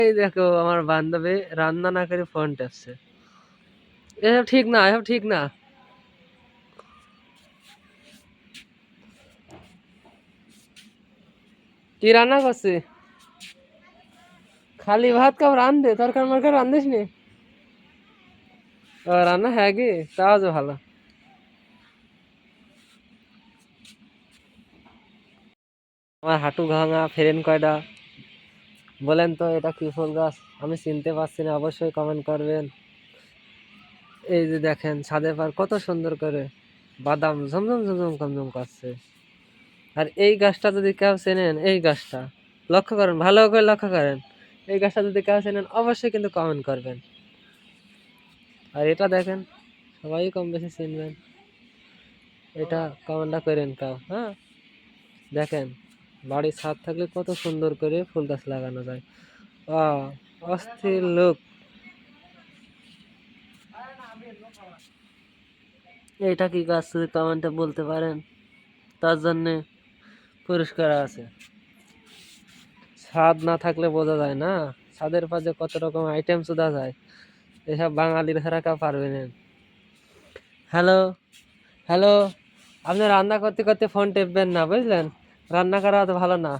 এই দেখো আমার বান্ধবী রান্না না করে ফোন টেপছে। এসব ঠিক না, এসব ঠিক না। কি রান্না করছি? খালি ভাত কাপ রান্ধে, তরকারি মরকারি রান্ধিস নি? রান্না হ্যাঁ কি, তাও যে ভালো। আমার হাঁটু ভাঙা ফেরেন কয়টা, বলেন তো এটা কি ফুল গাছ? আমি চিনতে পারছি না, অবশ্যই কমেন্ট করবেন। এই যে দেখেন ছাদে পার কত সুন্দর করে বাদাম ঝমঝম ঝমঝম কমঝম করছে। আর এই গাছটা যদি কেউ চেনেন, এই গাছটা লক্ষ্য করেন, ভালো করে লক্ষ্য করেন, এই গাছটা যদি কেউ চেনেন অবশ্যই কিন্তু কমেন্ট করবেন। আর এটা দেখেন, সবাই কম বেশি চিনবেন, এটা কমেন্টটা করেন কাউ, হ্যাঁ। দেখেন বাড়ির ছাদ থাকলে কত সুন্দর করে ফুল গাছ লাগানো যায়। অস্থির লোক। এইটা কি গাছ যদি কমেন্টে বলতে পারেন, তার জন্যে পুরস্কার আছে। ছাদ না থাকলে বোঝা যায় না, ছাদের পাশে কত রকম আইটেম শোধা যায়, এসব বাঙালির ছাড়া কেউ পারবে না। Hello, hello. আপনি রান্না করতে করতে ফোন টেপবেন না, বুঝলেন? রান্না করা অত ভালো না।